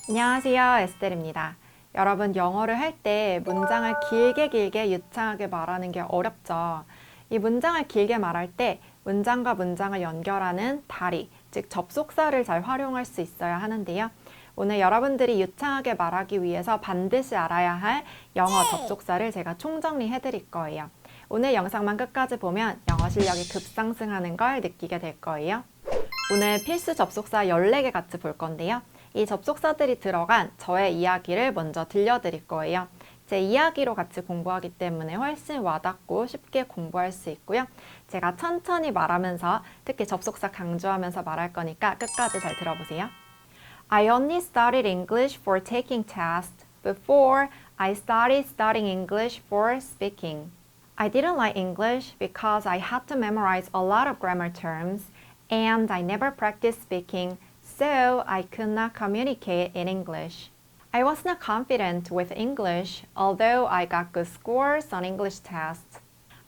안녕하세요, 에스텔입니다. 여러분, 영어를 할 때 문장을 길게 유창하게 말하는 게 어렵죠. 이 문장을 길게 말할 때 문장과 문장을 연결하는 다리, 즉 접속사를 잘 활용할 수 있어야 하는데요. 오늘 여러분들이 유창하게 말하기 위해서 반드시 알아야 할 영어 접속사를 제가 총정리해 드릴 거예요. 오늘 영상만 끝까지 보면 영어 실력이 급상승하는 걸 느끼게 될 거예요. 오늘 필수 접속사 14개 같이 볼 건데요. 이 접속사들이 들어간 저의 이야기를 먼저 들려드릴 거예요. 제 이야기로 같이 공부하기 때문에 훨씬 와닿고 쉽게 공부할 수 있고요. 제가 천천히 말하면서 특히 접속사 강조하면서 말할 거니까 끝까지 잘 들어보세요. I only studied English for taking tests before I started studying English for speaking. I didn't like English because I had to memorize a lot of grammar terms and I never practiced speaking, so I could not communicate in English. I was not confident with English, although I got good scores on English tests.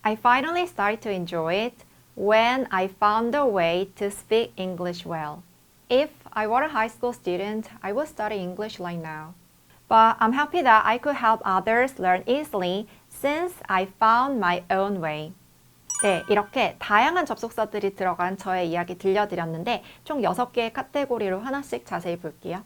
I finally started to enjoy it when I found a way to speak English well. If I were a high school student, I would study English like now. But I'm happy that I could help others learn easily since I found my own way. 네, 이렇게 다양한 접속사들이 들어간 저의 이야기 들려드렸는데 총 6개의 카테고리로 하나씩 자세히 볼게요.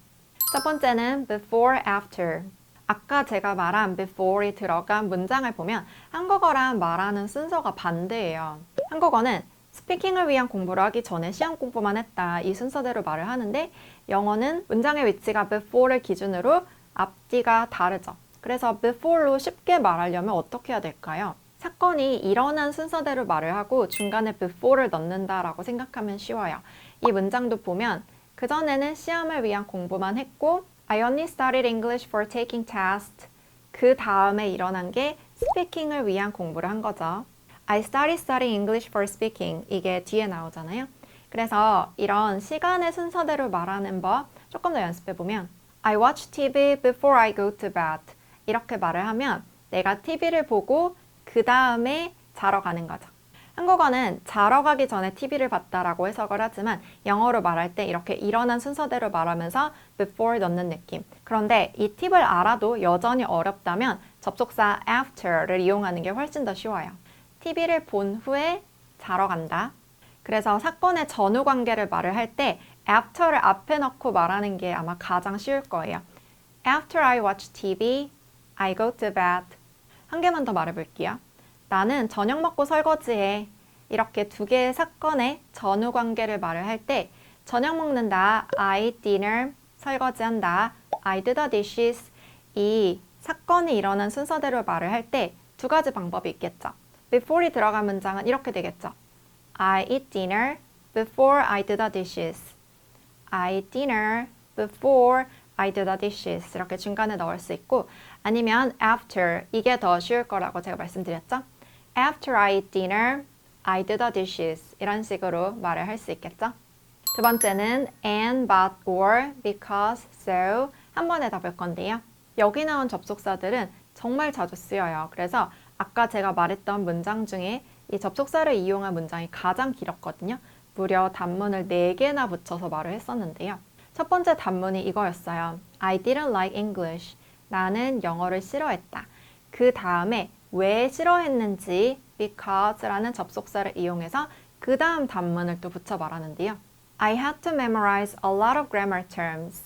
첫 번째는 before, after. 아까 제가 말한 before이 들어간 문장을 보면 한국어랑 말하는 순서가 반대예요. 한국어는 스피킹을 위한 공부를 하기 전에 시험 공부만 했다. 이 순서대로 말을 하는데 영어는 문장의 위치가 before를 기준으로 앞뒤가 다르죠. 그래서 before로 쉽게 말하려면 어떻게 해야 될까요? 사건이 일어난 순서대로 말을 하고 중간에 before를 넣는다라고 생각하면 쉬워요. 이 문장도 보면 그전에는 시험을 위한 공부만 했고 I only studied English for taking tests. 그 다음에 일어난 게 스피킹을 위한 공부를 한 거죠. I started studying English for speaking. 이게 뒤에 나오잖아요. 그래서 이런 시간의 순서대로 말하는 법 조금 더 연습해보면 I watch TV before I go to bed. 이렇게 말을 하면 내가 TV를 보고 그 다음에 자러 가는 거죠. 한국어는 자러 가기 전에 TV를 봤다라고 해석을 하지만 영어로 말할 때 이렇게 일어난 순서대로 말하면서 before 넣는 느낌. 그런데 이 팁을 알아도 여전히 어렵다면 접속사 after를 이용하는 게 훨씬 더 쉬워요. TV를 본 후에 자러 간다. 그래서 사건의 전후 관계를 말을 할 때 after를 앞에 넣고 말하는 게 아마 가장 쉬울 거예요. After I watch TV, I go to bed. 한 개만 더 말해볼게요. 나는 저녁 먹고 설거지해. 이렇게 두 개의 사건의 전후 관계를 말을 할 때 저녁 먹는다, I eat dinner, 설거지한다, I do the dishes. 이 사건이 일어난 순서대로 말을 할 때 두 가지 방법이 있겠죠. before이 들어간 문장은 이렇게 되겠죠. I eat dinner before I do the dishes. I eat dinner before I do the dishes. 이렇게 중간에 넣을 수 있고 아니면 after, 이게 더 쉬울 거라고 제가 말씀드렸죠. After I eat dinner, I do the dishes. 이런 식으로 말을 할 수 있겠죠. 두 번째는 and, but, or, because, so 한 번에 다 볼 건데요. 여기 나온 접속사들은 정말 자주 쓰여요. 그래서 아까 제가 말했던 문장 중에 이 접속사를 이용한 문장이 가장 길었거든요. 무려 단문을 4개나 붙여서 말을 했었는데요. 첫 번째 단문이 이거였어요. I didn't like English. 나는 영어를 싫어했다. 그 다음에 왜 싫어했는지 because라는 접속사를 이용해서 그 다음 단문을 또 붙여 말하는데요. I had to memorize a lot of grammar terms.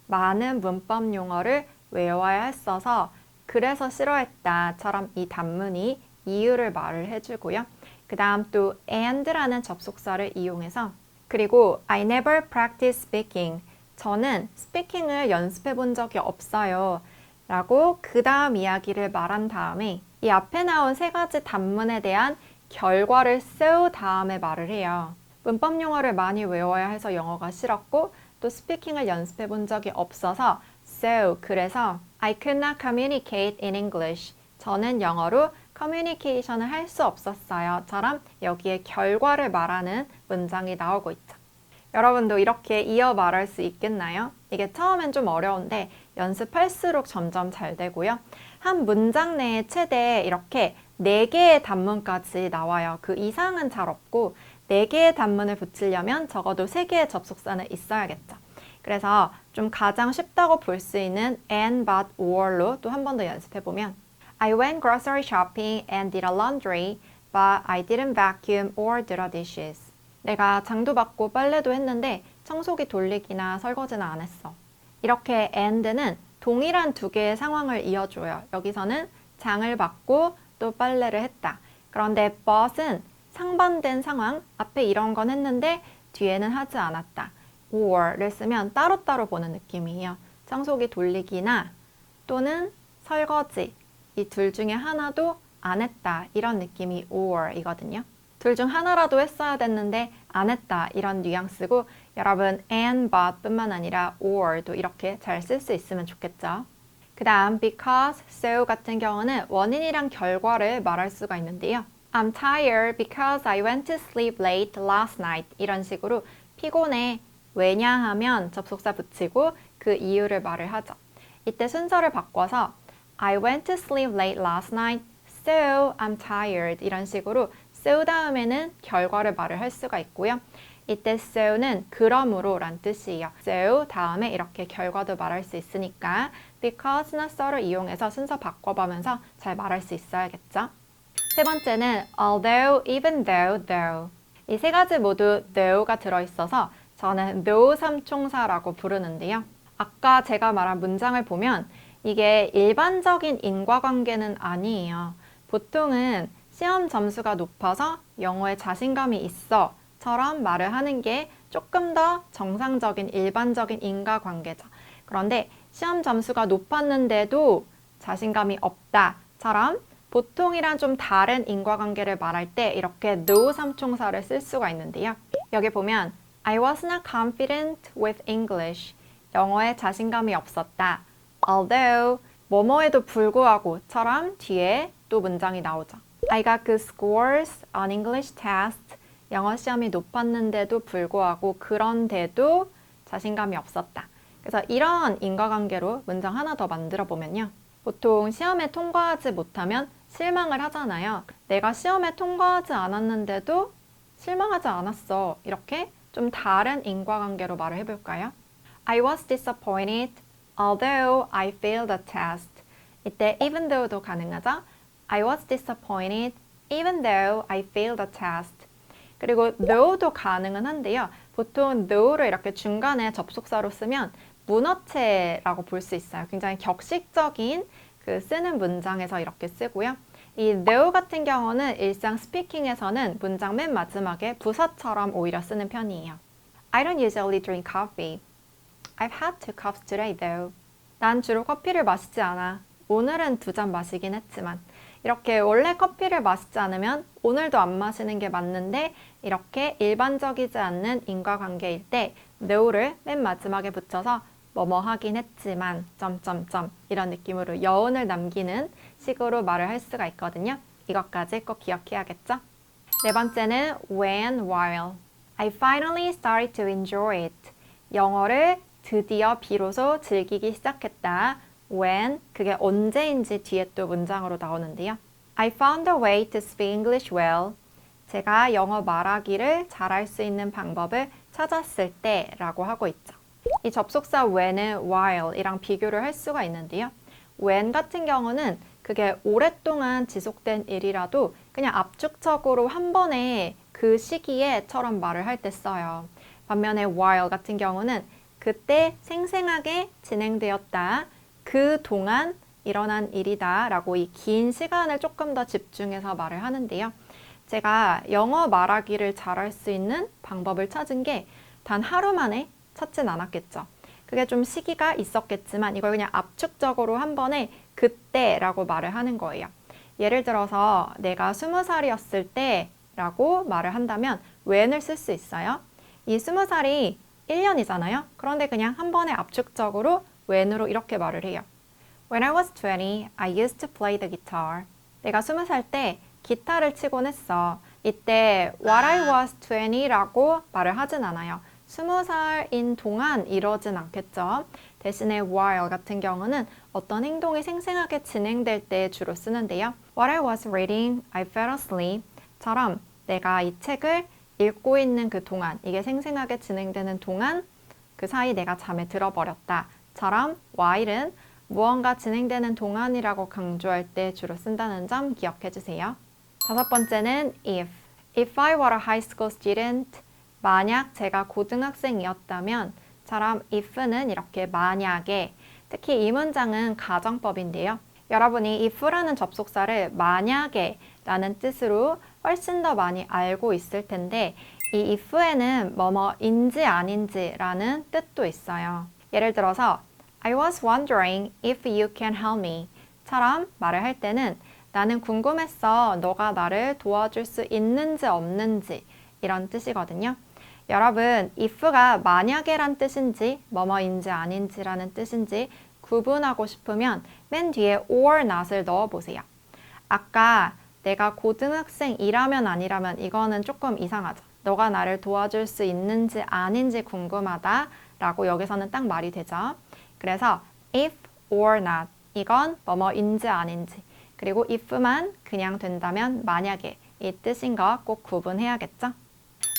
많은 문법 용어를 외워야 했어서 그래서 싫어했다처럼 이 단문이 이유를 말을 해주고요. 그 다음 또 and라는 접속사를 이용해서 그리고 I never practiced speaking. 저는 스피킹을 연습해 본 적이 없어요. 라고 그 다음 이야기를 말한 다음에 이 앞에 나온 세 가지 단문에 대한 결과를 so 다음에 말을 해요. 문법 용어를 많이 외워야 해서 영어가 싫었고 또 스피킹을 연습해 본 적이 없어서 so 그래서 I could not communicate in English. 저는 영어로 커뮤니케이션을 할 수 없었어요. 처럼 여기에 결과를 말하는 문장이 나오고 있죠. 여러분도 이렇게 이어 말할 수 있겠나요? 이게 처음엔 좀 어려운데 연습할수록 점점 잘 되고요. 한 문장 내에 최대 이렇게 4개의 단문까지 나와요. 그 이상은 잘 없고 4개의 단문을 붙이려면 적어도 3개의 접속사는 있어야겠죠. 그래서 좀 가장 쉽다고 볼 수 있는 and, but, or로 또 한 번 더 연습해보면 I went grocery shopping and did a laundry, but I didn't vacuum or do the dishes. 내가 장도 받고 빨래도 했는데 청소기 돌리기나 설거지는 안 했어. 이렇게 and는 동일한 두 개의 상황을 이어줘요. 여기서는 장을 받고 또 빨래를 했다. 그런데 but은 상반된 상황, 앞에 이런 건 했는데 뒤에는 하지 않았다. or를 쓰면 따로따로 보는 느낌이에요. 청소기 돌리기나 또는 설거지, 이 둘 중에 하나도 안 했다. 이런 느낌이 or이거든요. 둘 중 하나라도 했어야 됐는데 안 했다. 이런 뉘앙스고 여러분 and, but 뿐만 아니라 or도 이렇게 잘 쓸 수 있으면 좋겠죠. 그 다음 because, so 같은 경우는 원인이랑 결과를 말할 수가 있는데요. I'm tired because I went to sleep late last night. 이런 식으로 피곤해. 왜냐하면 접속사 붙이고 그 이유를 말을 하죠. 이때 순서를 바꿔서 I went to sleep late last night, so I'm tired. 이런 식으로 so 다음에는 결과를 말을 할 수가 있고요. 이때 so는 그러므로 란 뜻이에요. so 다음에 이렇게 결과도 말할 수 있으니까 because나 so를 이용해서 순서 바꿔보면서 잘 말할 수 있어야겠죠. 세 번째는 although, even though, though. 이 세 가지 모두 though가 들어있어서 저는 though 삼총사라고 부르는데요. 아까 제가 말한 문장을 보면 이게 일반적인 인과관계는 아니에요. 보통은 시험 점수가 높아서 영어에 자신감이 있어 처럼 말을 하는 게 조금 더 정상적인 일반적인 인과관계죠. 그런데 시험 점수가 높았는데도 자신감이 없다처럼 보통이랑 좀 다른 인과관계를 말할 때 이렇게 no 삼총사를 쓸 수가 있는데요. 여기 보면 I was not confident with English. 영어에 자신감이 없었다. Although 뭐뭐에도 불구하고처럼 뒤에 또 문장이 나오죠. I got good scores on English test. 영어 시험이 높았는데도 불구하고 그런데도 자신감이 없었다. 그래서 이런 인과관계로 문장 하나 더 만들어 보면요. 보통 시험에 통과하지 못하면 실망을 하잖아요. 내가 시험에 통과하지 않았는데도 실망하지 않았어. 이렇게 좀 다른 인과관계로 말을 해볼까요? I was disappointed although I failed the test. 이때 even though도 가능하죠? I was disappointed even though I failed the test. 그리고 though도 가능은 한데요. 보통 though를 이렇게 중간에 접속사로 쓰면 문어체라고 볼 수 있어요. 굉장히 격식적인 그 쓰는 문장에서 이렇게 쓰고요. 이 though 같은 경우는 일상 스피킹에서는 문장 맨 마지막에 부사처럼 오히려 쓰는 편이에요. I don't usually drink coffee. I've had 2 cups today though. 난 주로 커피를 마시지 않아. 오늘은 2잔 마시긴 했지만. 이렇게 원래 커피를 마시지 않으면 오늘도 안 마시는 게 맞는데 이렇게 일반적이지 않는 인과관계일 때 though를 맨 마지막에 붙여서 뭐뭐 하긴 했지만 점점점 이런 느낌으로 여운을 남기는 식으로 말을 할 수가 있거든요. 이것까지 꼭 기억해야겠죠? 네 번째는 when, while. I finally started to enjoy it. 영어를 드디어 비로소 즐기기 시작했다. when, 그게 언제인지 뒤에 또 문장으로 나오는데요. I found a way to speak English well. 제가 영어 말하기를 잘할 수 있는 방법을 찾았을 때 라고 하고 있죠. 이 접속사 when은 while이랑 비교를 할 수가 있는데요. when 같은 경우는 그게 오랫동안 지속된 일이라도 그냥 압축적으로 한 번에 그 시기에처럼 말을 할 때 써요. 반면에 while 같은 경우는 그때 생생하게 진행되었다. 그 동안 일어난 일이다 라고 이 긴 시간을 조금 더 집중해서 말을 하는데요. 제가 영어 말하기를 잘할 수 있는 방법을 찾은 게 단 하루 만에 찾진 않았겠죠. 그게 좀 시기가 있었겠지만 이걸 그냥 압축적으로 한 번에 그때라고 말을 하는 거예요. 예를 들어서 내가 20살이었을 때 라고 말을 한다면 when을 쓸 수 있어요. 이 20살이 1년이잖아요. 그런데 그냥 한 번에 압축적으로 when으로 이렇게 말을 해요. When I was 20, I used to play the guitar. 내가 20살 때 기타를 치곤 했어. 이때 what I was 20라고 말을 하진 않아요. 20살인 동안 이러진 않겠죠. 대신에 while 같은 경우는 어떤 행동이 생생하게 진행될 때 주로 쓰는데요. What I was reading, I fell asleep 처럼 내가 이 책을 읽고 있는 그 동안, 이게 생생하게 진행되는 동안 그 사이 내가 잠에 들어버렸다 처럼 while은 무언가 진행되는 동안이라고 강조할 때 주로 쓴다는 점 기억해 주세요. 다섯 번째는 if. If I were a high school student, 만약 제가 고등학생이었다면 처럼 if는 이렇게 만약에, 특히 이 문장은 가정법인데요. 여러분이 if라는 접속사를 만약에 라는 뜻으로 훨씬 더 많이 알고 있을 텐데 이 if에는 뭐뭐인지 아닌지라는 뜻도 있어요. 예를 들어서 I was wondering if you can help me 처럼 말을 할 때는 나는 궁금했어. 너가 나를 도와줄 수 있는지 없는지 이런 뜻이거든요. 여러분, if가 만약에란 뜻인지 뭐뭐인지 아닌지라는 뜻인지 구분하고 싶으면 맨 뒤에 or not을 넣어보세요. 아까 내가 고등학생이라면 아니라면 이거는 조금 이상하죠. 너가 나를 도와줄 수 있는지 아닌지 궁금하다 라고 여기서는 딱 말이 되죠. 그래서 if or not 이건 뭐뭐인지 아닌지 그리고 if만 그냥 된다면 만약에 이 뜻인 거 꼭 구분해야겠죠?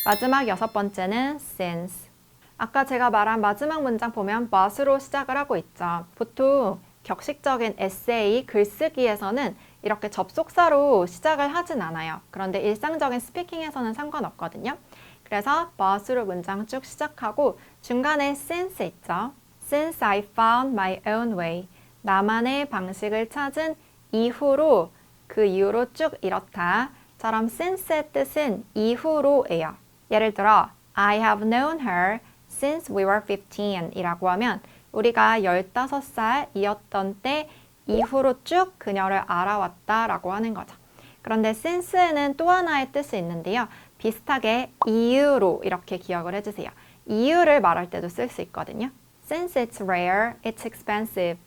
마지막 여섯 번째는 since. 아까 제가 말한 마지막 문장 보면 but으로 시작을 하고 있죠. 보통 격식적인 에세이 글쓰기에서는 이렇게 접속사로 시작을 하진 않아요. 그런데 일상적인 스피킹에서는 상관없거든요. 그래서 but으로 문장 쭉 시작하고 중간에 since 있죠. Since I found my own way. 나만의 방식을 찾은 이후로 그 이후로 쭉 이렇다 처럼 since의 뜻은 이후로예요. 예를 들어 I have known her since we were 15 이라고 하면 우리가 15살이었던 때 이후로 쭉 그녀를 알아왔다 라고 하는 거죠. 그런데 since에는 또 하나의 뜻이 있는데요. 비슷하게 이유로 이렇게 기억을 해주세요. 이유를 말할 때도 쓸 수 있거든요. Since it's rare, it's expensive.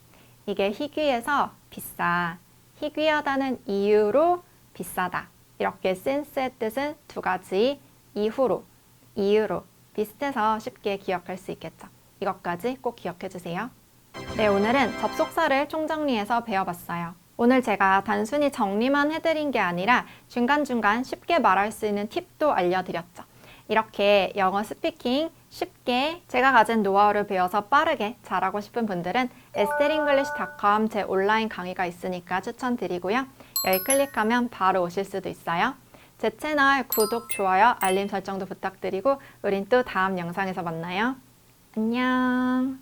이게 희귀해서 비싸. 희귀하다는 이유로 비싸다. 이렇게 since의 뜻은 두 가지 이후로, 이유로 비슷해서 쉽게 기억할 수 있겠죠. 이것까지 꼭 기억해 주세요. 네, 오늘은 접속사를 총정리해서 배워봤어요. 오늘 제가 단순히 정리만 해드린 게 아니라 중간중간 쉽게 말할 수 있는 팁도 알려드렸죠. 이렇게 영어 스피킹 쉽게 제가 가진 노하우를 배워서 빠르게 잘하고 싶은 분들은 esteringlish.com 제 온라인 강의가 있으니까 추천드리고요. 여기 클릭하면 바로 오실 수도 있어요. 제 채널 구독, 좋아요, 알림 설정도 부탁드리고 우린 또 다음 영상에서 만나요. 안녕.